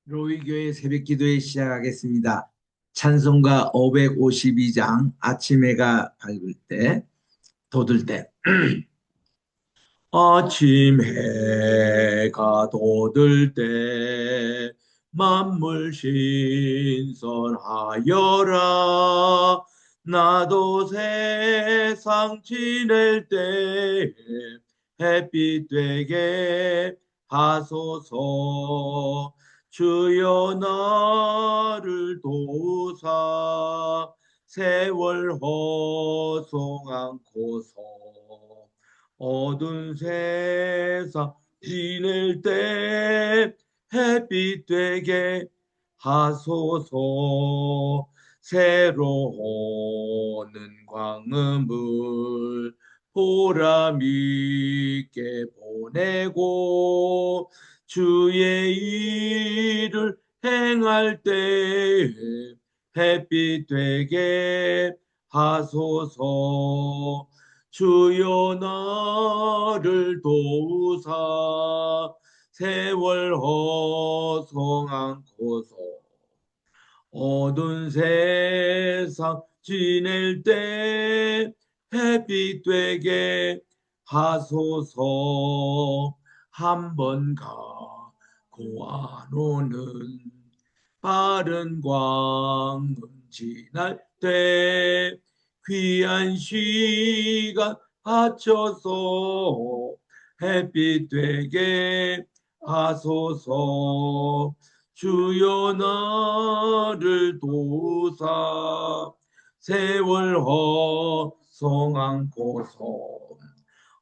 로이교회 새벽기도회 시작하겠습니다. 찬송가 552장 아침 해가 밝을 때 돋을 때 아침 해가 돋을 때 만물 신선하여라. 나도 세상 지낼 때 햇빛 되게 하소서. 주여 나를 도우사 세월 허송 않고서 어두운 세상 지낼 때 햇빛 되게 하소서. 새로 오는 광음을 보람 있게 보내고 주의 일을 행할 때 햇빛 되게 하소서. 주여 나를 도우사 세월 허송 않고서 어두운 세상 지낼 때 햇빛 되게 하소서. 한번 가고 안 오는 빠른 광음 지날 때 귀한 시간 바쳐서 햇빛 되게 하소서. 주여 나를 도우사 세월 허송 않고서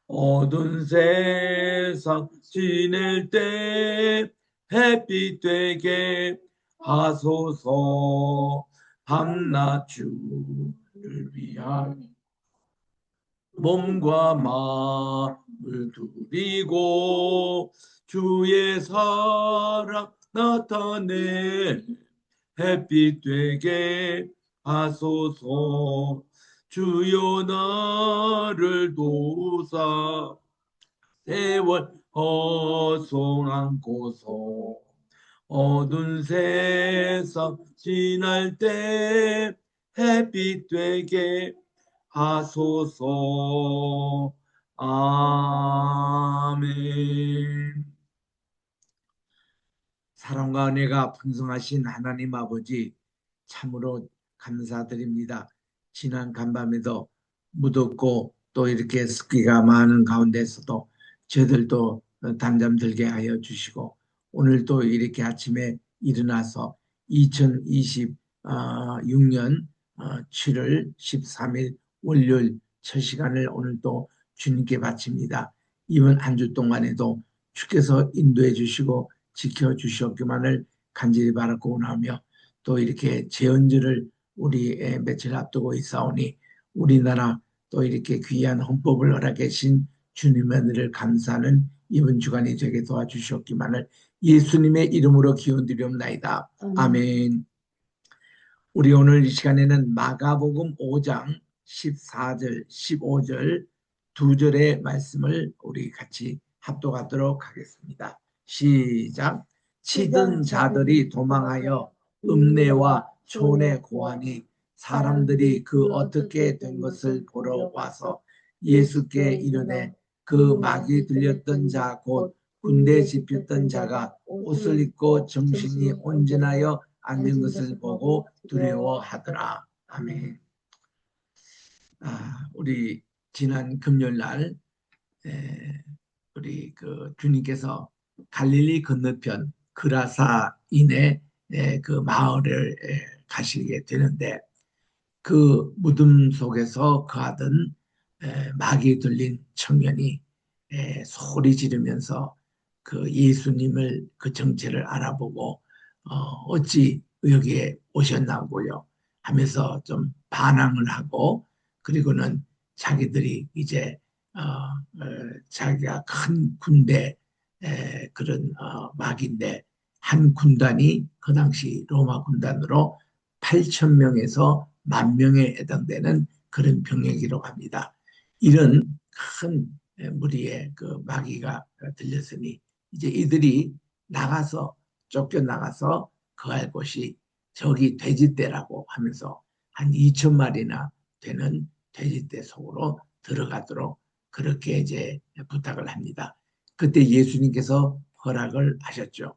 어두운 세상 지낼 때 햇빛 되게 하소서. 밤낮 주를 위하여 몸과 마음을 두리고 주의 사랑 나타내 햇빛 되게 하소서. 주여 나를 도우사 세월 허송 않고서 어두운 세상 지날 때 햇빛 되게 하소서. 아멘. 사랑과 은혜가 풍성하신 하나님 아버지, 참으로 감사드립니다. 지난 간밤에도 무덥고 또 이렇게 습기가 많은 가운데서도 저희들도 단잠 들게 하여 주시고, 오늘도 이렇게 아침에 일어나서 2026년 7월 13일 월요일 첫 시간을 오늘도 주님께 바칩니다. 이번 한 주 동안에도 주께서 인도해 주시고 지켜주셨기만을 간절히 바라고 원하며, 또 이렇게 재헌절을 우리 며칠 앞두고 있사오니 우리나라 또 이렇게 귀한 헌법을 허락해 주신 주님의 은혜를 감사하는 이번 주간이 되게 도와주셨기만을 예수님의 이름으로 기원드리옵나이다. 아멘. 우리 오늘 이 시간에는 마가복음 5장 14절, 15절 두 절의 말씀을 우리 같이 합독하도록 하겠습니다. 시작. 치던 자들이 도망하여 읍내와 촌에 고하니 사람들이 그 어떻게 된 것을 보러 와서 예수께 이르되 그 마귀 들렸던 자 곧 군대 집혔던 자가 옷을 입고 정신이 온전하여 앉은 것을 보고 두려워하더라. 아멘. 우리 지난 금요일 날 우리 그 주님께서 갈릴리 건너편 그라사인의 그 마을을 가시게 되는데, 그 무덤 속에서 거하던 마귀 들린 청년이 소리 지르면서 그 예수님을 그 정체를 알아보고 어찌 여기에 오셨나고요 하면서 좀 반항을 하고, 그리고는 자기들이 이제 자기가 큰 군대 그런 막인데, 한 군단이 그 당시 로마 군단으로 8천 명에서 10,000명에 해당되는 그런 병력이라고 합니다. 이런 큰 무리의 그 마귀가 들렸으니 이제 이들이 나가서 쫓겨나가서 거할 곳이 저기 돼지떼라고 하면서 한 2천 마리나 되는 돼지떼 속으로 들어가도록 그렇게 이제 부탁을 합니다. 그때 예수님께서 허락을 하셨죠.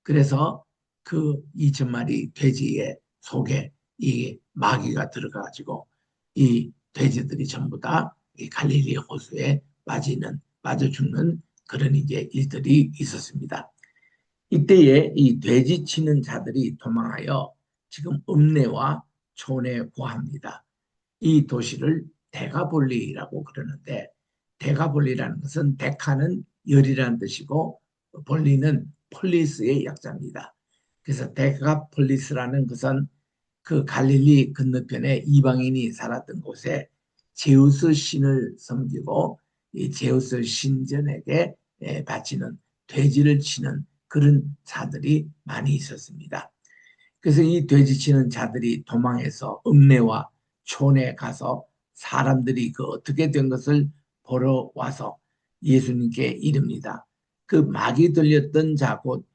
그래서 그 2천 마리 돼지의 속에 이 마귀가 들어가가지고 이 돼지들이 전부 다 이 갈릴리 호수에 빠져 죽는 그런 이제 일들이 있었습니다. 이때에 이 돼지 치는 자들이 도망하여 지금 읍내와 촌에 고합니다. 이 도시를 데가볼리라고 그러는데 데가볼리라는 것은 데카는 열이라는 뜻이고 볼리는 폴리스의 약자입니다. 그래서 데가폴리스라는 것은 그 갈릴리 건너편에 이방인이 살았던 곳에 제우스 신을 섬기고 이 제우스 신전에게 바치는 돼지를 치는 그런 자들이 많이 있었습니다. 그래서 이 돼지 치는 자들이 도망해서 읍내와 촌에 가서 사람들이 그 어떻게 된 것을 보러 와서 예수님께 이릅니다. 그 막이 들렸던 자, 곧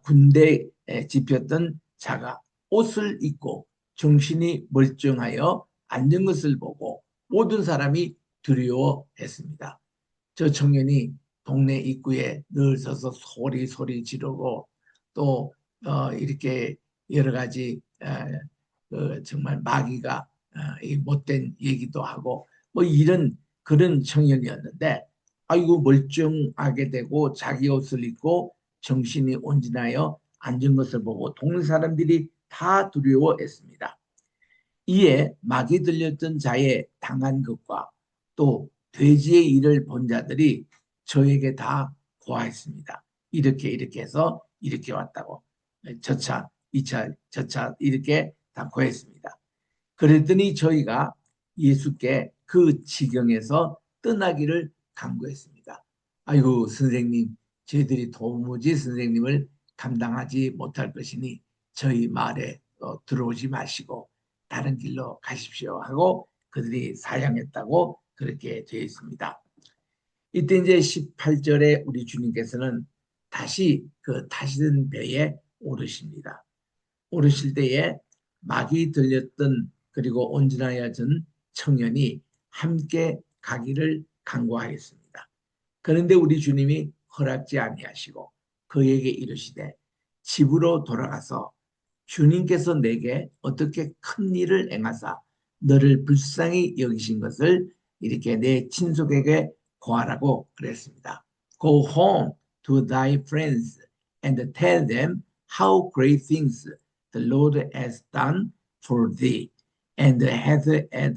군대에 집혔던 자가 옷을 입고 정신이 멀쩡하여 앉은 것을 보고 모든 사람이 두려워했습니다. 저 청년이 동네 입구에 늘 서서 소리 지르고 또 이렇게 여러 가지 정말 마귀가 이 못된 얘기도 하고 뭐 이런 그런 청년이었는데 아이고 멀쩡하게 되고 자기 옷을 입고 정신이 온전하여 앉은 것을 보고 동네 사람들이 다 두려워했습니다. 이에 막이 들렸던 자의 당한 것과 또 돼지의 일을 본 자들이 저에게 다 고하였습니다. 이렇게 해서 이렇게 왔다고. 저 차, 이 차, 저 차 이렇게 다 고했습니다. 그랬더니 저희가 예수께 그 지경에서 떠나기를 강구했습니다. 아이고 선생님, 저희들이 도무지 선생님을 감당하지 못할 것이니 저희 마을에 들어오지 마시고 다른 길로 가십시오 하고 그들이 사양했다고 그렇게 되어 있습니다. 이때 이제 18절에 우리 주님께서는 다시 그 타시던 배에 오르십니다. 오르실 때에 막이 들렸던 그리고 온전하여진 청년이 함께 가기를 간구하였습니다. 그런데 우리 주님이 허락지 아니하시고 그에게 이르시되 집으로 돌아가서 주님께서 내게 어떻게 큰 일을 행하사 너를 불쌍히 여기신 것을 이렇게 내 친족에게 고하라고 그랬습니다. Go home to thy friends and tell them how great things the Lord has done for thee and hath had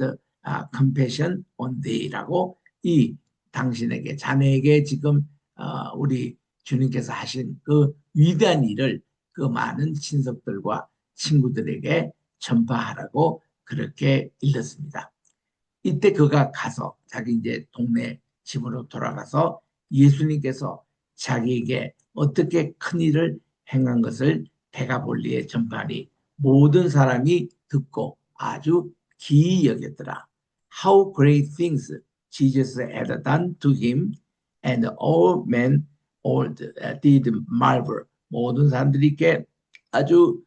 compassion on thee라고 이 당신에게 자네에게 지금 우리 주님께서 하신 그 위대한 일을 그 많은 친척들과 친구들에게 전파하라고 그렇게 일렀습니다. 이때 그가 가서 자기 이제 동네 집으로 돌아가서 예수님께서 자기에게 어떻게 큰 일을 행한 것을 데가볼리에 전파하니 모든 사람이 듣고 아주 기이 여겼더라. How great things Jesus had done to him, and all men all did marvel. 모든 사람들이 이렇게 아주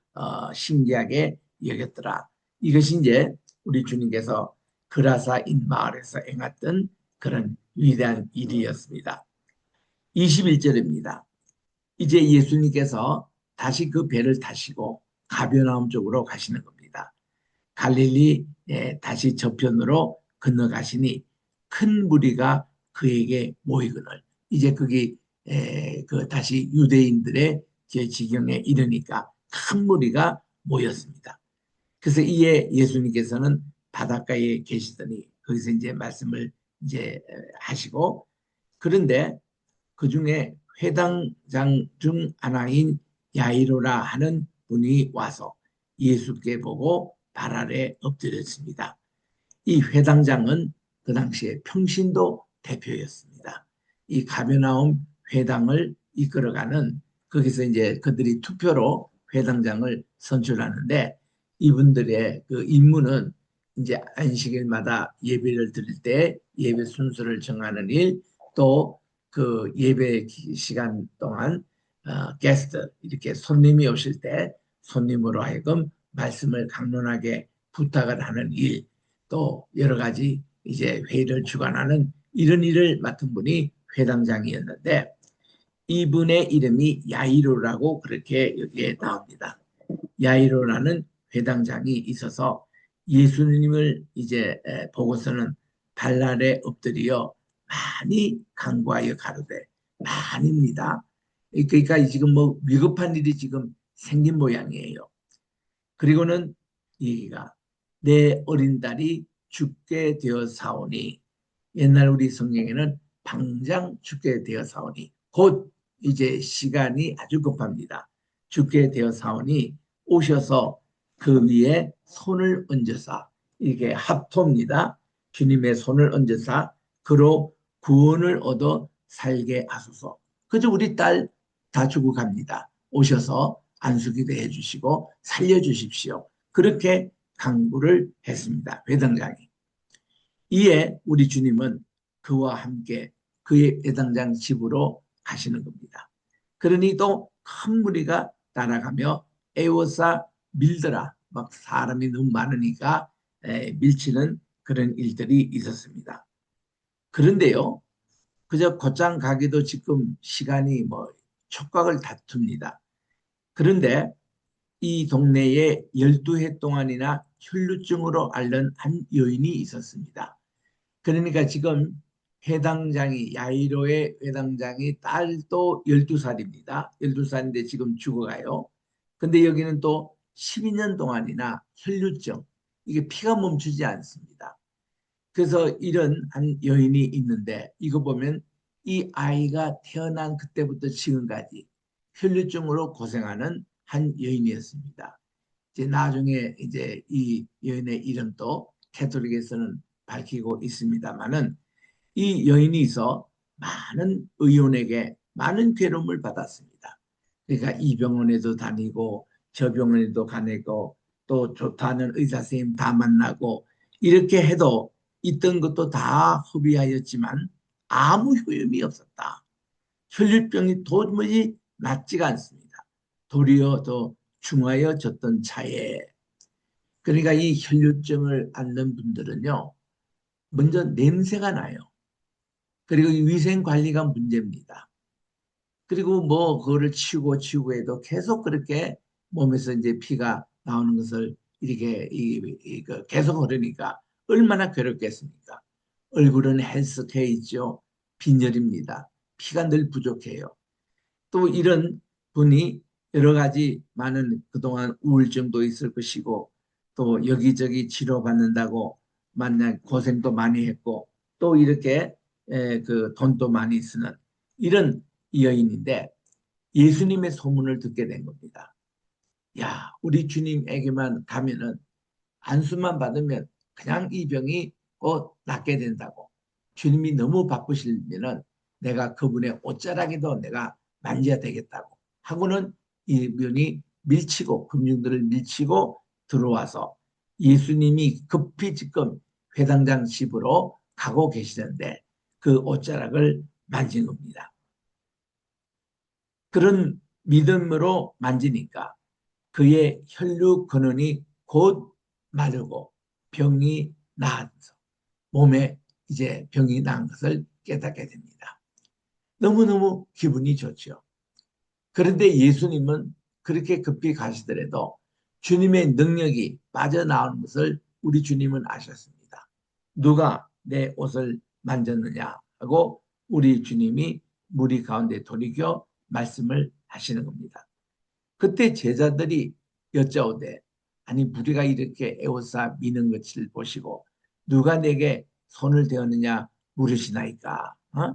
신기하게 여겼더라. 이것이 이제 우리 주님께서 그라사인 마을에서 행했던 그런 위대한 일이었습니다. 21절입니다. 이제 예수님께서 다시 그 배를 타시고 가버나움 쪽으로 가시는 겁니다. 갈릴리에 다시 저편으로 건너가시니 큰 무리가 그에게 모이거늘 이제 그게 그 다시 유대인들의 지경에 이르니까 큰 무리가 모였습니다. 그래서 이에 예수님께서는 바닷가에 계시더니 거기서 이제 말씀을 이제 하시고 그런데 그 중에 회당장 중 하나인 야이로라 하는 분이 와서 예수께 보고 발 아래 엎드렸습니다. 이 회당장은 그 당시에 평신도 대표였습니다. 이 가버나움 회당을 이끌어가는 거기서 이제 그들이 투표로 회당장을 선출하는데 이분들의 그 임무는 이제 안식일마다 예배를 드릴 때 예배 순서를 정하는 일, 또 그 예배 시간 동안 게스트 이렇게 손님이 오실 때 손님으로 하여금 말씀을 강론하게 부탁을 하는 일, 또 여러 가지 이제 회의를 주관하는 이런 일을 맡은 분이 회당장이었는데 이분의 이름이 야이로라고 그렇게 여기에 나옵니다. 야이로라는 회당장이 있어서 예수님을 이제 보고서는 발날에 엎드려 많이 간구하여 가로되 많이입니다. 그러니까 지금 뭐 위급한 일이 지금 생긴 모양이에요. 그리고는 얘기가 내 어린 딸이 죽게 되어 사오니 옛날 우리 성경에는 당장 죽게 되어 사오니 곧 이제 시간이 아주 급합니다. 죽게 되어 사오니 오셔서 그 위에 손을 얹어서 이게 합토입니다. 주님의 손을 얹어서 그로 구원을 얻어 살게 하소서. 그저 우리 딸 다 죽어갑니다. 오셔서 안수기도 해주시고 살려주십시오. 그렇게 강구를 했습니다. 회당장이. 이에 우리 주님은 그와 함께 그의 회당장 집으로 가시는 겁니다. 그러니 또 큰 무리가 따라가며 에워싸 밀더라. 막 사람이 너무 많으니까 밀치는 그런 일들이 있었습니다. 그런데요, 그저 곧장 가기도 지금 시간이 뭐 촉각을 다툽니다. 그런데 이 동네에 12해 동안이나 혈루증으로 앓는 한 여인이 있었습니다. 그러니까 지금 회당장이 야이로의 회당장이 딸도 12살입니다. 12살인데 지금 죽어가요. 근데 여기는 또 12년 동안이나 혈류증 이게 피가 멈추지 않습니다. 그래서 이런 한 여인이 있는데 이거 보면 이 아이가 태어난 그때부터 지금까지 혈류증으로 고생하는 한 여인이었습니다. 이제 나중에 이제 이 여인의 이름도 캐톨릭에서는 밝히고 있습니다만은 이 여인이 있어 많은 의원에게 많은 괴로움을 받았습니다. 그러니까 이 병원에도 다니고 저 병원에도 가내고 또 좋다는 의사 선생님 다 만나고 이렇게 해도 있던 것도 다 허비하였지만 아무 효험이 없었다. 혈류병이 도무지 낫지가 않습니다. 도리어 더 중하여졌던 차에 그러니까 이 혈류증을 앓는 분들은요 먼저 냄새가 나요. 그리고 위생 관리가 문제입니다. 그리고 뭐 그거를 치우고 해도 계속 그렇게 몸에서 이제 피가 나오는 것을 이렇게 계속 흐르니까 얼마나 괴롭겠습니까? 얼굴은 헬스케 있죠. 빈혈입니다. 피가 늘 부족해요. 또 이런 분이 여러 가지 많은 그동안 우울증도 있을 것이고 또 여기저기 치료받는다고 만약 고생도 많이 했고 또 이렇게 그 돈도 많이 쓰는 이런 여인인데 예수님의 소문을 듣게 된 겁니다. 야, 우리 주님에게만 가면은 안수만 받으면 그냥 이 병이 곧 낫게 된다고. 주님이 너무 바쁘시면은 내가 그분의 옷자락에도 내가 만져야 되겠다고. 하고는 이 병이 밀치고 금융들을 밀치고 들어와서 예수님이 급히 지금 회당장 집으로 가고 계시는데 그 옷자락을 만진 겁니다. 그런 믿음으로 만지니까 그의 혈류 근원이 곧 마르고 병이 나아서 몸에 이제 병이 나은 것을 깨닫게 됩니다. 너무너무 기분이 좋죠. 그런데 예수님은 그렇게 급히 가시더라도 주님의 능력이 빠져나오는 것을 우리 주님은 아셨습니다. 누가 내 옷을 만졌느냐 하고 우리 주님이 무리 가운데 돌이켜 말씀을 하시는 겁니다. 그때 제자들이 여짜오되 아니 무리가 이렇게 에워싸 미는 것을 보시고 누가 내게 손을 대었느냐 물으시나이까. 어?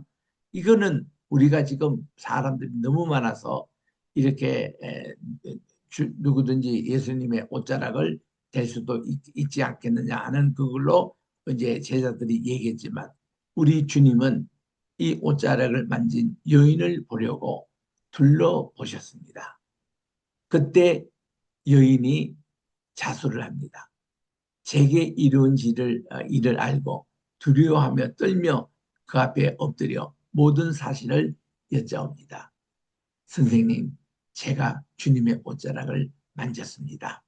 이거는 우리가 지금 사람들이 너무 많아서 이렇게 누구든지 예수님의 옷자락을 댈 수도 있지 않겠느냐 하는 그걸로 이제 제자들이 얘기했지만 우리 주님은 이 옷자락을 만진 여인을 보려고 둘러보셨습니다. 그때 여인이 자수를 합니다. 제게 이룬 일을 알고 두려워하며 떨며 그 앞에 엎드려 모든 사실을 여짜옵니다. 선생님, 제가 주님의 옷자락을 만졌습니다.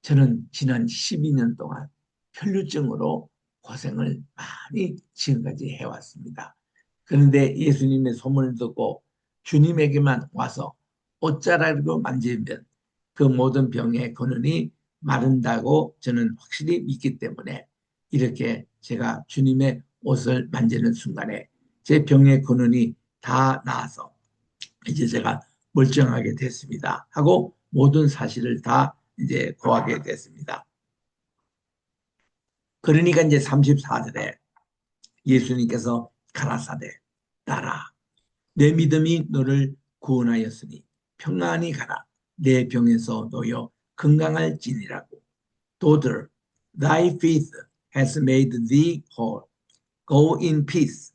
저는 지난 12년 동안 혈루증으로 고생을 많이 지금까지 해왔습니다. 그런데 예수님의 소문을 듣고 주님에게만 와서 옷자락으로 만지면 그 모든 병의 근원이 마른다고 저는 확실히 믿기 때문에 이렇게 제가 주님의 옷을 만지는 순간에 제 병의 근원이 다 나아서 이제 제가 멀쩡하게 됐습니다. 하고 모든 사실을 다 이제 고하게 됐습니다. 그러니까 이제 34절에 예수님께서 가라사대 따라 내 믿음이 너를 구원하였으니 평안히 가라 내 병에서 놓여 건강할지니라고. Daughter, thy faith has made thee whole. Go in peace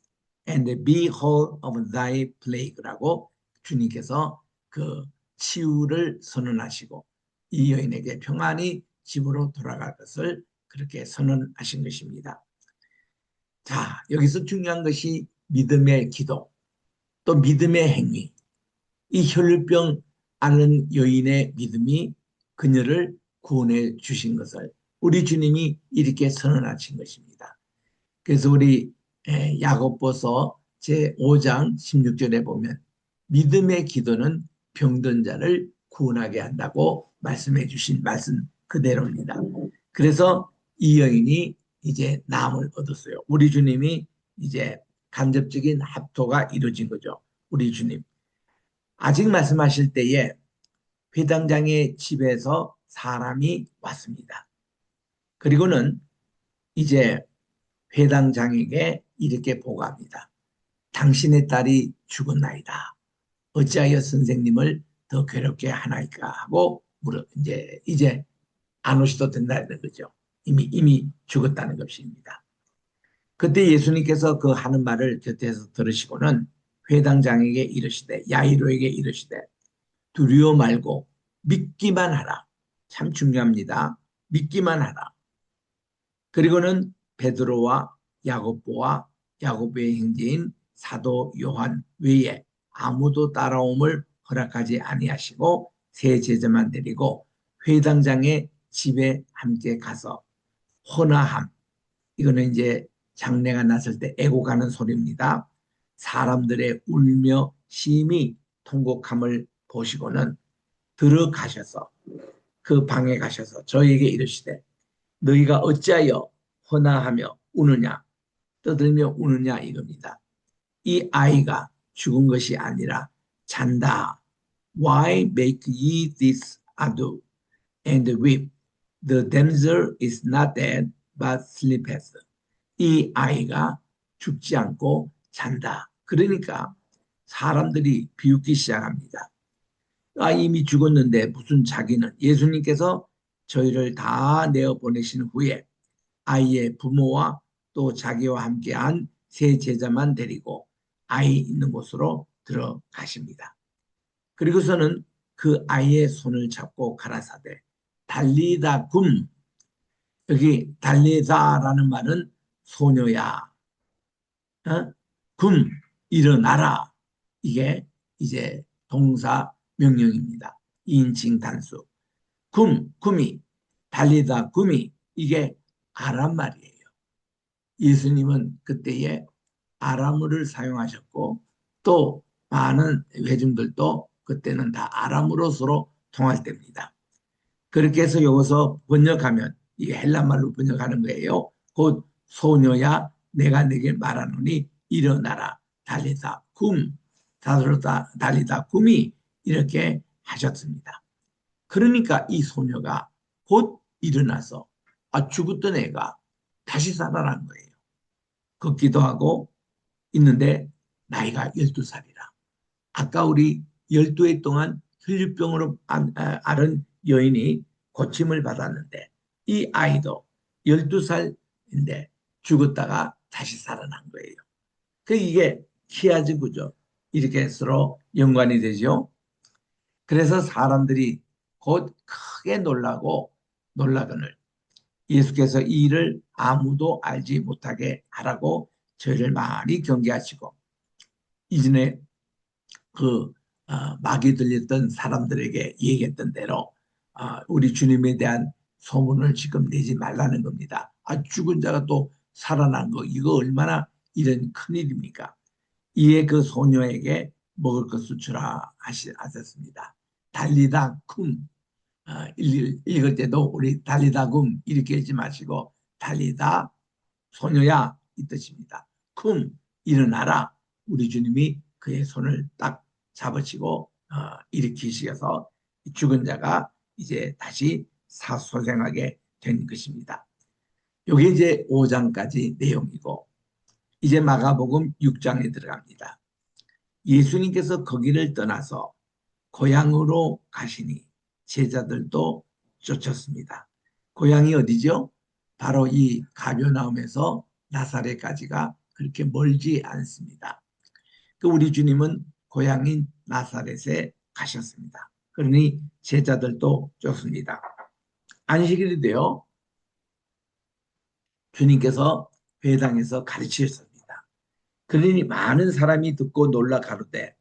and be whole of thy plague라고 주님께서 그 치유를 선언하시고 이 여인에게 평안히 집으로 돌아갈 것을 그렇게 선언하신 것입니다. 자, 여기서 중요한 것이 믿음의 기도, 또 믿음의 행위. 이 혈루병 앓는 여인의 믿음이 그녀를 구원해 주신 것을 우리 주님이 이렇게 선언하신 것입니다. 그래서 우리 야고보서 제5장 16절에 보면 믿음의 기도는 병든 자를 구원하게 한다고 말씀해 주신 말씀 그대로입니다. 그래서 이 여인이 이제 나음을 얻었어요. 우리 주님이 이제 간접적인 합토가 이루어진 거죠. 우리 주님. 아직 말씀하실 때에 회당장의 집에서 사람이 왔습니다. 그리고는 이제 회당장에게 이렇게 보고합니다. 당신의 딸이 죽었나이다. 어찌하여 선생님을 더 괴롭게 하나이까 하고 물어 이제 안 오셔도 된다는 거죠. 이미 죽었다는 것입니다. 그때 예수님께서 그 하는 말을 곁에서 들으시고는 회당장에게 이르시되 야이로에게 이르시되 두려워 말고 믿기만 하라. 참 중요합니다. 믿기만 하라. 그리고는 베드로와 야고보와 야고보의 형제인 사도 요한 외에 아무도 따라옴을 허락하지 아니하시고 세 제자만 데리고 회당장의 집에 함께 가서 헌화함, 이거는 이제 장례가 났을 때 애고가는 소리입니다. 사람들의 울며 심히 통곡함을 보시고는 들어가셔서 그 방에 가셔서 저에게 이르시되 너희가 어찌하여 헌화하며 우느냐 떠들며 우느냐 이겁니다. 이 아이가 죽은 것이 아니라 잔다. Why make ye this ado and weep? The damsel is not dead but sleepeth. 이 아이가 죽지 않고 잔다. 그러니까 사람들이 비웃기 시작합니다. 아, 이미 죽었는데 무슨 자기는 예수님께서 저희를 다 내어 보내신 후에 아이의 부모와 또 자기와 함께한 세 제자만 데리고 아이 있는 곳으로 들어가십니다. 그리고서는 그 아이의 손을 잡고 가라사대 달리다 굼. 여기 달리다라는 말은 소녀야, 굼 일어나라. 이게 이제 동사 명령입니다. 인칭 단수. 굼이 달리다 굼이 이게 아람 말이에요. 예수님은 그때에 아람어를 사용하셨고 또 많은 회중들도 그때는 다 아람어로 서로 통할 때입니다. 그렇게 해서 여기서 번역하면 이게 헬란말로 번역하는 거예요. 곧 소녀야 내가 내게 말하노니 일어나라 달리다 굼 다스로다 달리다 굼이 이렇게 하셨습니다. 그러니까 이 소녀가 곧 일어나서 죽었던 애가 다시 살아난 거예요. 걷기도 하고 있는데 나이가 12살이라. 아까 우리 12해 동안 혈류병으로 앓은 여인이 고침을 받았는데 이 아이도 12살인데 죽었다가 다시 살아난 거예요. 이게 키아즈구죠. 이렇게 서로 연관이 되죠. 그래서 사람들이 곧 크게 놀라거늘 예수께서 이 일을 아무도 알지 못하게 하라고 저희를 많이 경계하시고 이전에 그 마귀 들렸던 사람들에게 얘기했던 대로 우리 주님에 대한 소문을 지금 내지 말라는 겁니다. 죽은 자가 또 살아난 거 이거 얼마나 이런 큰일입니까? 이에 그 소녀에게 먹을 것을 주라 하셨습니다. 달리다 쿰 읽을 때도 우리 달리다 쿰 이렇게 읽지 마시고 달리다 소녀야 이 뜻입니다. 쿰 일어나라. 우리 주님이 그의 손을 딱 잡으시고 일으키셔서 죽은 자가 이제 다시 사소생하게 된 것입니다. 이게 이제 5장까지 내용이고 이제 마가복음 6장에 들어갑니다. 예수님께서 거기를 떠나서 고향으로 가시니 제자들도 쫓았습니다. 고향이 어디죠? 바로 이 가버나움에서 나사렛까지가 그렇게 멀지 않습니다. 그 우리 주님은 고향인 나사렛에 가셨습니다. 그러니 제자들도 쫓습니다. 안식일이 되어 주님께서 회당에서 가르치셨습니다. 그러니 많은 사람이 듣고 놀라 가로되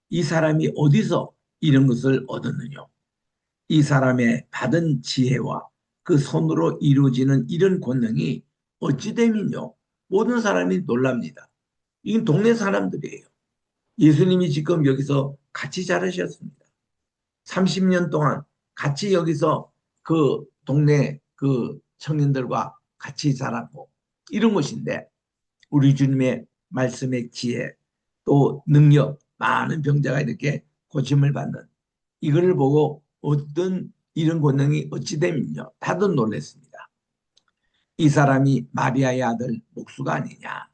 이 사람이 어디서 이런 것을 얻었느냐? 이 사람의 받은 지혜와 그 손으로 이루어지는 이런 권능이 어찌 됨이뇨? 모든 사람이 놀랍니다. 이건 동네 사람들이에요. 예수님이 지금 여기서 같이 자라셨습니다. 30년 동안 같이 여기서 그 동네 그 청년들과 같이 자라고 이런 것인데 우리 주님의 말씀의 지혜 또 능력 많은 병자가 이렇게 고침을 받는 이거를 보고 어떤 이런 권능이 어찌 됨이뇨 다들 놀랐습니다. 이 사람이 마리아의 아들 목수가 아니냐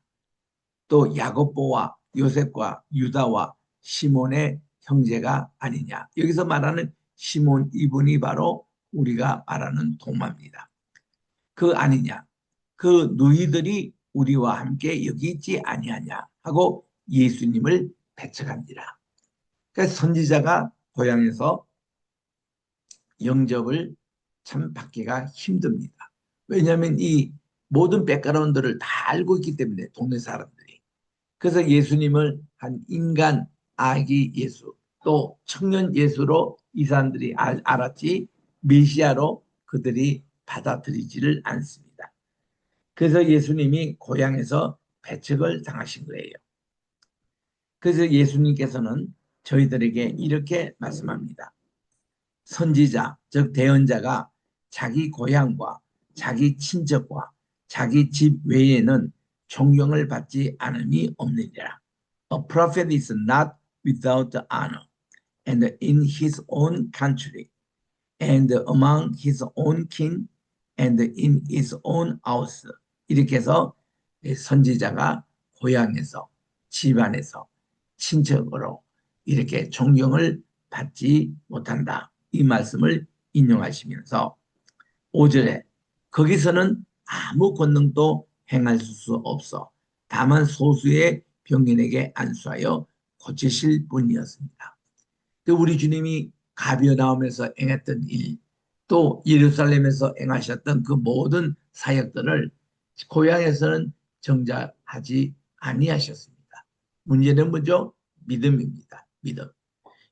또 야곱보와 요셉과 유다와 시몬의 형제가 아니냐. 여기서 말하는 시몬 이분이 바로 우리가 말하는 도마입니다. 그 아니냐. 그 누이들이 우리와 함께 여기 있지 아니하냐 하고 예수님을 배척합니다. 그러니까 선지자가 고향에서 영접을 참 받기가 힘듭니다. 왜냐하면 이 모든 백그라운드를 다 알고 있기 때문에 동네 사람들이. 그래서 예수님을 한 인간 아기 예수 또 청년 예수로 이 사람들이 알았지 메시아로 그들이 받아들이지를 않습니다. 그래서 예수님이 고향에서 배척을 당하신 거예요. 그래서 예수님께서는 저희들에게 이렇게 말씀합니다. 선지자 즉 대언자가 자기 고향과 자기 친척과 자기 집 외에는 존경을 받지 않음이 없느니라. A prophet is not without honor, and in his own country, and among his own kin, and in his own house. 이렇게 해서 선지자가 고향에서, 집안에서, 친척으로 이렇게 존경을 받지 못한다. 이 말씀을 인용하시면서 5절에 거기서는 아무 권능도 행할 수 없어 다만 소수의 병인에게 안수하여 고치실 분이었습니다. 우리 주님이 가버나움에서 행했던 일, 또 예루살렘에서 행하셨던 그 모든 사역들을 고향에서는 정작 하지 아니하셨습니다. 문제는 뭐죠? 믿음입니다. 믿음.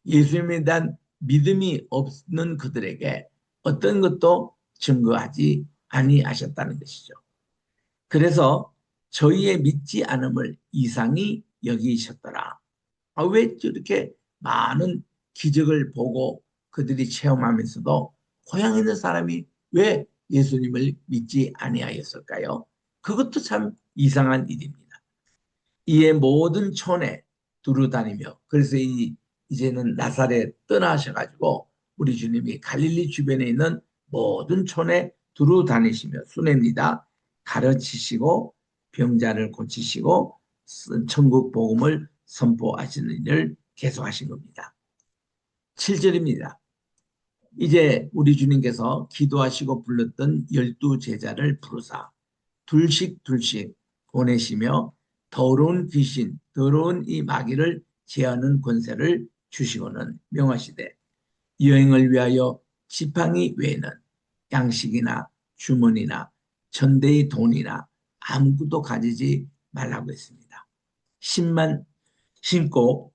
예수님에 대한 믿음이 없는 그들에게 어떤 것도 증거하지 아니하셨다는 것이죠. 그래서 저희의 믿지 않음을 이상히 여기셨더라. 왜 저렇게 많은 기적을 보고 그들이 체험하면서도 고향에 있는 사람이 왜 예수님을 믿지 아니하였을까요? 그것도 참 이상한 일입니다. 이에 모든 촌에 두루 다니며 그래서 이제는 나사렛 떠나셔가지고 우리 주님이 갈릴리 주변에 있는 모든 촌에 두루 다니시며 순회입니다. 가르치시고 병자를 고치시고 천국 복음을 선포하시는 일을 계속하신 겁니다. 7절입니다. 이제 우리 주님께서 기도하시고 불렀던 12제자를 부르사 둘씩 둘씩 보내시며 더러운 귀신, 더러운 이 마귀를 제하는 권세를 주시고는 명하시되 여행을 위하여 지팡이 외에는 양식이나 주머니나 전대의 돈이나 아무것도 가지지 말라고 했습니다. 신만 신고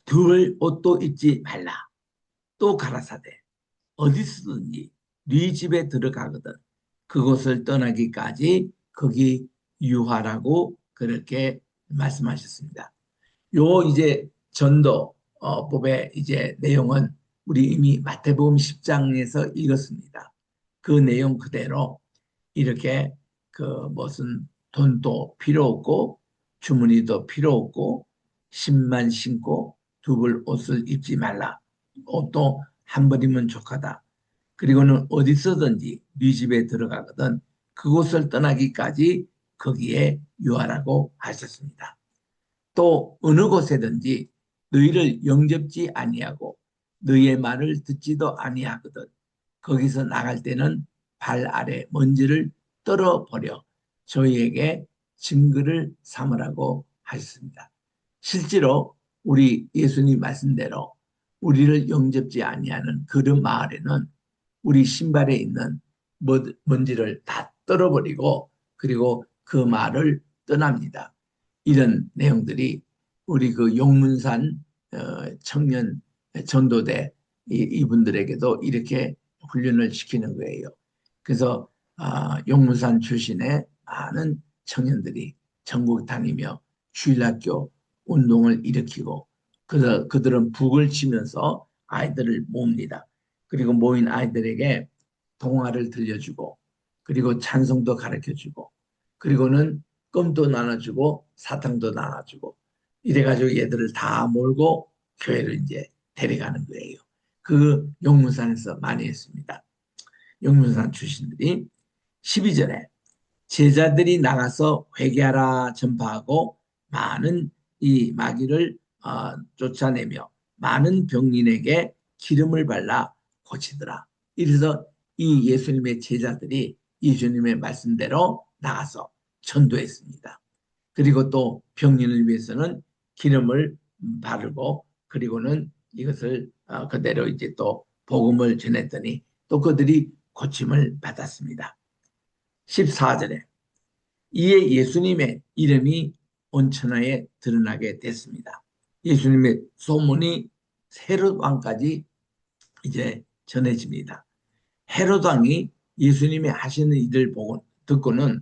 덜 옷도 입지 말라. 또 가라사대 어디서든지 네 집에 들어가거든 그곳을 떠나기까지 거기 유하라고 그렇게 말씀하셨습니다. 요 이제 전도법의 이제 내용은 우리 이미 마태복음 10장에서 읽었습니다. 그 내용 그대로 이렇게 그 무슨 돈도 필요 없고 주머니도 필요 없고 신만 신고 두 벌 옷을 입지 말라. 옷도 한 벌이면 족하다. 그리고는 어디서든지 네 집에 들어가거든 그곳을 떠나기까지 거기에 유하라고 하셨습니다. 또 어느 곳에든지 너희를 영접지 아니하고 너희의 말을 듣지도 아니하거든 거기서 나갈 때는 발 아래 먼지를 떨어버려 저희에게 증거를 삼으라고 하셨습니다. 실제로 우리 예수님 말씀대로 우리를 영접지 아니하는 그런 마을에는 우리 신발에 있는 먼지를 다 떨어버리고 그리고 그 마을을 떠납니다. 이런 내용들이 우리 그 용문산 청년 전도대 이분들에게도 이렇게 훈련을 시키는 거예요. 그래서 용문산 출신의 많은 청년들이 전국 다니며 주일학교 운동을 일으키고 그들은 북을 치면서 아이들을 모읍니다. 그리고 모인 아이들에게 동화를 들려주고 그리고 찬송도 가르쳐주고 그리고는 껌도 나눠주고 사탕도 나눠주고 이래가지고 얘들을 다 몰고 교회를 이제 데려가는 거예요. 그 용문산에서 많이 했습니다. 용문산 출신들이 12절에 제자들이 나가서 회개하라 전파하고 많은 이 마귀를 쫓아내며 많은 병인에게 기름을 발라 고치더라. 이래서 이 예수님의 제자들이 예수님의 말씀대로 나가서 전도했습니다. 그리고 또 병인을 위해서는 기름을 바르고 그리고는 이것을 그대로 이제 또 복음을 전했더니 또 그들이 고침을 받았습니다. 14절에 이에 예수님의 이름이 온 천하에 드러나게 됐습니다. 예수님의 소문이 헤롯 왕까지 이제 전해집니다. 헤롯 왕이 예수님이 하시는 일을 보고 듣고는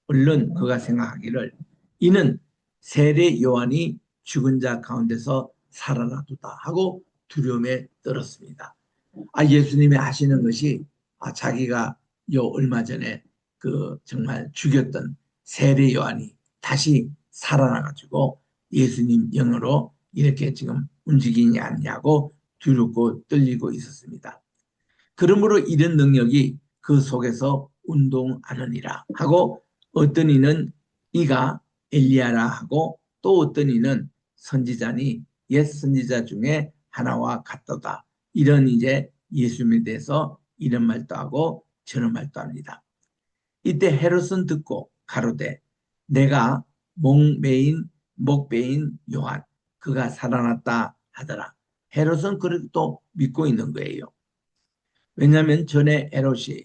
얼른 그가 생각하기를 이는 세례 요한이 죽은 자 가운데서 살아나도다 하고 두려움에 떨었습니다. 예수님이 하시는 것이 자기가 요 얼마 전에 그 정말 죽였던 세례 요한이 다시 살아나가지고 예수님 영으로 이렇게 지금 움직이지 않냐고 두렵고 떨리고 있었습니다. 그러므로 이런 능력이 그 속에서 운동하느니라 하고 어떤 이는 이가 엘리야라 하고 또 어떤 이는 선지자니 옛 선지자 중에 하나와 같도다. 이런 이제 예수님에 대해서 이런 말도 하고 저런 말도 합니다. 이때 헤롯은 듣고 가로되 내가 목베인 요한 그가 살아났다 하더라. 헤롯은 그래도 또 믿고 있는 거예요. 왜냐하면 전에 헤롯이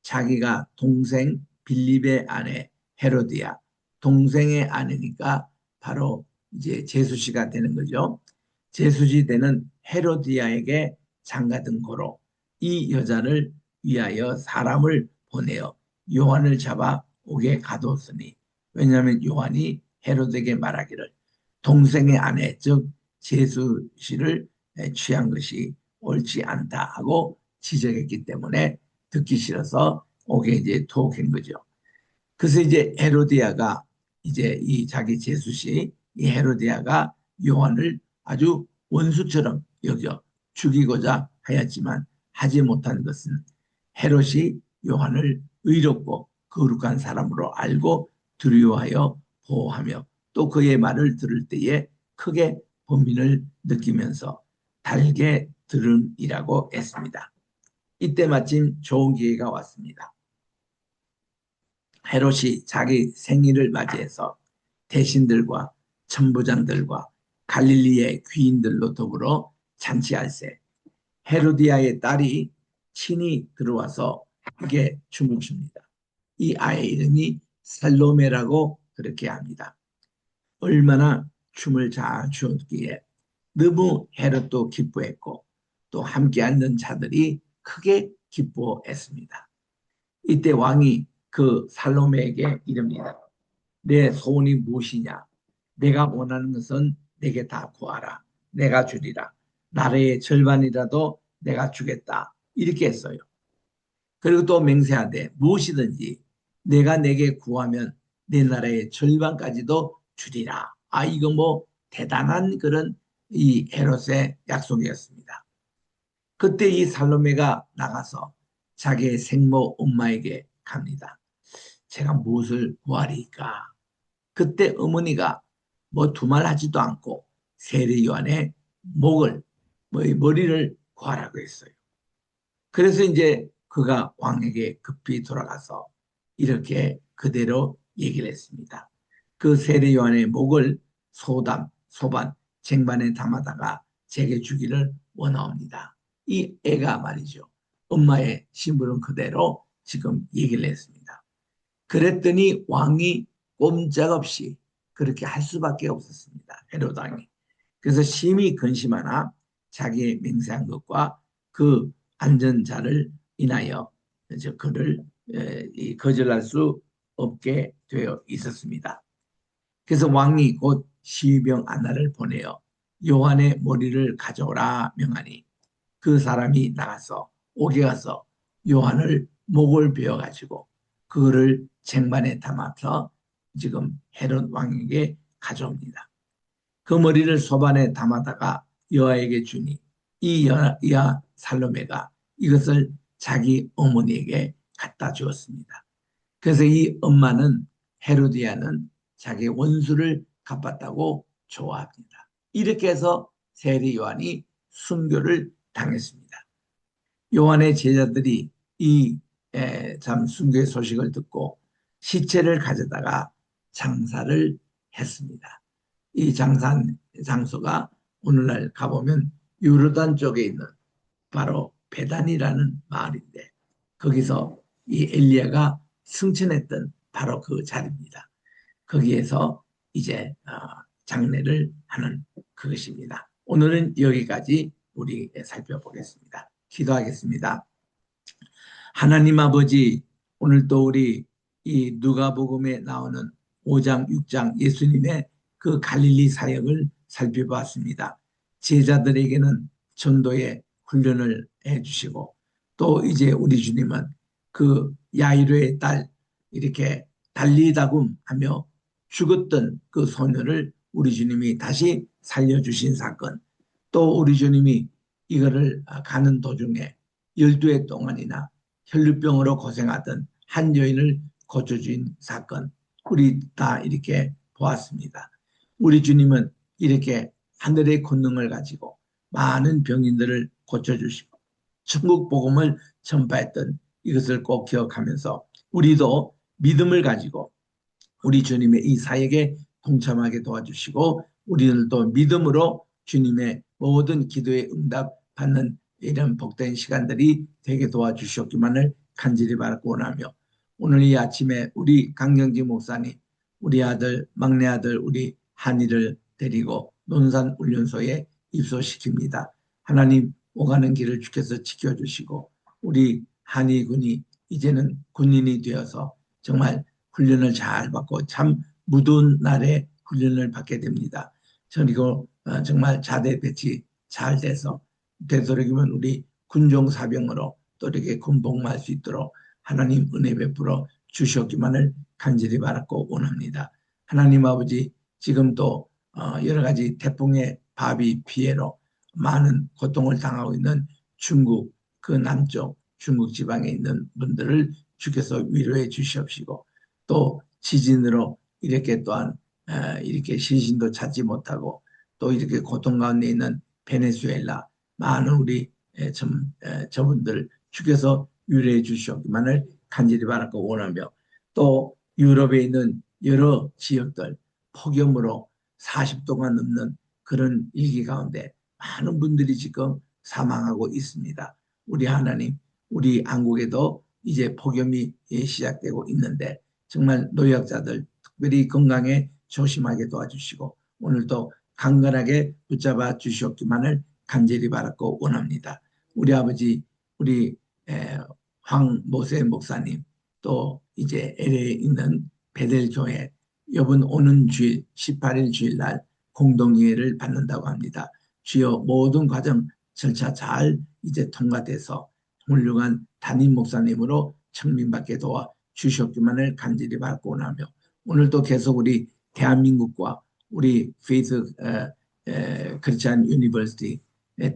자기가 동생 빌립의 아내 헤로디아 동생의 아내니까 바로 이제 제수씨가 되는 거죠. 제수씨 되는 헤로디아에게 장가든 고로 이 여자를 위하여 사람을 보내어 요한을 잡아 옥에 가두었으니 왜냐하면 요한이 헤로드에게 말하기를 동생의 아내 즉 제수씨를 취한 것이 옳지 않다 하고 지적했기 때문에 듣기 싫어서 옥에 이제 투옥한 거죠. 그래서 이제 헤로디아가 이제 이 자기 제수씨 이 헤로디아가 요한을 아주 원수처럼 여겨 죽이고자 하였지만 하지 못한 것은 헤롯이 요한을 의롭고 거룩한 사람으로 알고 두려워하여 보호하며 또 그의 말을 들을 때에 크게 번민을 느끼면서 달게 들음이라고 했습니다. 이때 마침 좋은 기회가 왔습니다. 헤롯이 자기 생일을 맞이해서 대신들과 천부장들과 갈릴리의 귀인들로 더불어 잔치할세 헤로디아의 딸이 친히 들어와서 그게 춤을 춥니다. 이 아이의 이름이 살로메라고 그렇게 합니다. 얼마나 춤을 잘 추었기에 너무 헤롯도 기뻐했고 또 함께 앉은 자들이 크게 기뻐했습니다. 이때 왕이 그 살로메에게 이릅니다. 내 소원이 무엇이냐? 내가 원하는 것은 내게 다 구하라. 내가 주리라. 나라의 절반이라도 내가 주겠다. 이렇게 했어요. 그리고 또 맹세하되 무엇이든지 내가 내게 구하면 내 나라의 절반까지도 주리라. 아, 이거 뭐 대단한 그런 이 헤롯의 약속이었습니다. 그때 이 살로메가 나가서 자기의 생모 엄마에게 갑니다. 제가 무엇을 구하리까? 그때 어머니가 뭐 두말하지도 않고 세례 요한의 목을, 뭐 머리를 구하라고 했어요. 그래서 이제 그가 왕에게 급히 돌아가서 이렇게 그대로 얘기를 했습니다. 그 세례 요한의 목을 소담, 소반, 쟁반에 담아다가 제게 주기를 원하옵니다. 이 애가 말이죠. 엄마의 심부름 그대로 지금 얘기를 했습니다. 그랬더니 왕이 꼼짝없이 그렇게 할 수밖에 없었습니다. 헤롯 왕이. 그래서 심히 근심하나 자기의 맹세한 것과 그 안전자를 인하여 그를 거절할 수 없게 되어 있었습니다. 그래서 왕이 곧 시위병 안나를 보내어 요한의 머리를 가져오라 명하니 그 사람이 나가서 옥에 가서 요한을 목을 베어 가지고 그거를 쟁반에 담아서 지금 헤롯 왕에게 가져옵니다. 그 머리를 소반에 담아다가 여아에게 주니 이 여아 살로메가 이것을 자기 어머니에게 갖다 주었습니다. 그래서 이 엄마는 헤로디아는 자기 원수를 갚았다고 좋아합니다. 이렇게 해서 세리 요한이 순교를 당했습니다. 요한의 제자들이 이 참 순교의 소식을 듣고 시체를 가져다가 장사를 했습니다. 이 장산 장소가 오늘날 가보면 요르단 쪽에 있는 바로 베단이라는 마을인데 거기서 이 엘리야가 승천했던 바로 그 자리입니다. 거기에서 이제 장례를 하는 그것입니다. 오늘은 여기까지 우리 살펴보겠습니다. 기도하겠습니다. 하나님 아버지, 오늘 또 우리 이 누가복음에 나오는 5장, 6장 예수님의 그 갈릴리 사역을 살펴봤습니다. 제자들에게는 전도의 훈련을 해주시고 또 이제 우리 주님은 그 야이로의 딸 이렇게 달리다굼 하며 죽었던 그 소녀를 우리 주님이 다시 살려주신 사건, 또 우리 주님이 이거를 가는 도중에 12해 동안이나 혈루병으로 고생하던 한 여인을 고쳐준 사건, 우리 다 이렇게 보았습니다. 우리 주님은 이렇게 하늘의 권능을 가지고 많은 병인들을 고쳐주시고 천국 복음을 전파했던 이것을 꼭 기억하면서 우리도 믿음을 가지고 우리 주님의 이 사역에 동참하게 도와주시고 우리들도 믿음으로 주님의 모든 기도에 응답받는 이런 복된 시간들이 되게 도와주셨기만을 간절히 바라고 원하며 오늘 이 아침에 우리 강경지 목사님, 우리 아들, 막내 아들 우리 한이를 데리고 논산훈련소에 입소시킵니다. 하나님 오가는 길을 주께서 지켜주시고 우리 한이 군이 이제는 군인이 되어서 정말 훈련을 잘 받고 참 무더운 날에 훈련을 받게 됩니다. 그리고 정말 자대 배치 잘 돼서 되도록이면 우리 군종사병으로 또 이렇게 군복무할 수 있도록 하나님 은혜 베풀어 주셨기만을 간절히 바랐고 원합니다. 하나님 아버지 지금 또 여러 가지 태풍의 바비 피해로 많은 고통을 당하고 있는 중국 그 남쪽 중국 지방에 있는 분들을 주께서 위로해 주시옵시고 또 지진으로 이렇게 또한 이렇게 신신도 찾지 못하고 또 이렇게 고통 가운데 있는 베네수엘라 많은 우리 저분들 주께서 위로해 주시옵기만을 간절히 바라고 원하며 또 유럽에 있는 여러 지역들 폭염으로 40도가 넘는 그런 일기 가운데 많은 분들이 지금 사망하고 있습니다. 우리 하나님, 우리 한국에도 이제 폭염이 시작되고 있는데 정말 노약자들 특별히 건강에 조심하게 도와주시고 오늘도 강건하게 붙잡아 주시옵기만을 간절히 바랐고 원합니다. 우리 아버지, 우리 황모세 목사님, 또 이제 LA에 있는 베델 교회, 이번 오는 주일 18일 주일날 공동예회를 받는다고 합니다. 주여 모든 과정 절차 잘 이제 통과돼서 훌륭한 담임 목사님으로 청민받게 도와 주시옵기만을 간절히 바라고 원하며, 오늘도 계속 우리 대한민국과 우리 페이스 크리스찬 유니버시티,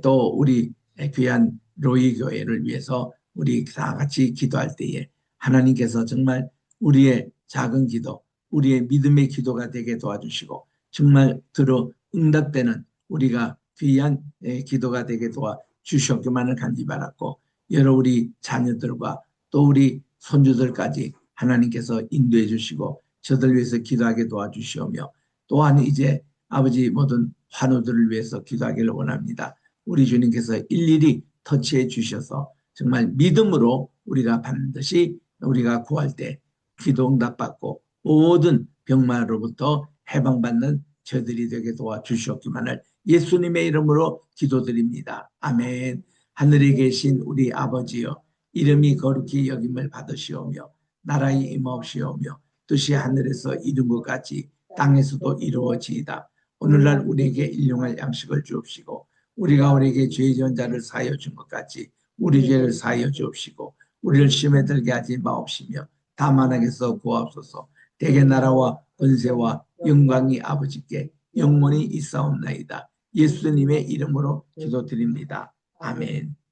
또 우리 귀한 로이 교회를 위해서 우리 다 같이 기도할 때에 하나님께서 정말 우리의 작은 기도, 우리의 믿음의 기도가 되게 도와주시고 정말 들어 응답되는 우리가 귀한 기도가 되게 도와 주시옵기만을 간절히 바랐고, 여러 우리 자녀들과 또 우리 손주들까지 하나님께서 인도해 주시고 저들 위해서 기도하게 도와주시오며, 또한 이제 아버지 모든 환우들을 위해서 기도하기를 원합니다. 우리 주님께서 일일이 터치해 주셔서 정말 믿음으로 우리가 반드시 우리가 구할 때 기도 응답받고 모든 병마로부터 해방받는 저들이 되게 도와주시옵기만을 예수님의 이름으로 기도드립니다. 아멘. 하늘에 계신 우리 아버지여, 이름이 거룩히 여김을 받으시오며 나라의 임하옵시오며 뜻이 하늘에서 이룬 것 같이 땅에서도 이루어지이다. 오늘날 우리에게 일용할 양식을 주옵시고 우리가 우리에게 죄 지은 자를 사하여 준 것 같이 우리 죄를 사하여 주옵시고 우리를 시험에 들게 하지 마옵시며 다만 악에서 구하옵소서. 대개 나라와 권세와 영광이 아버지께 영원히 있사옵나이다. 예수님의 이름으로 기도드립니다. 아멘.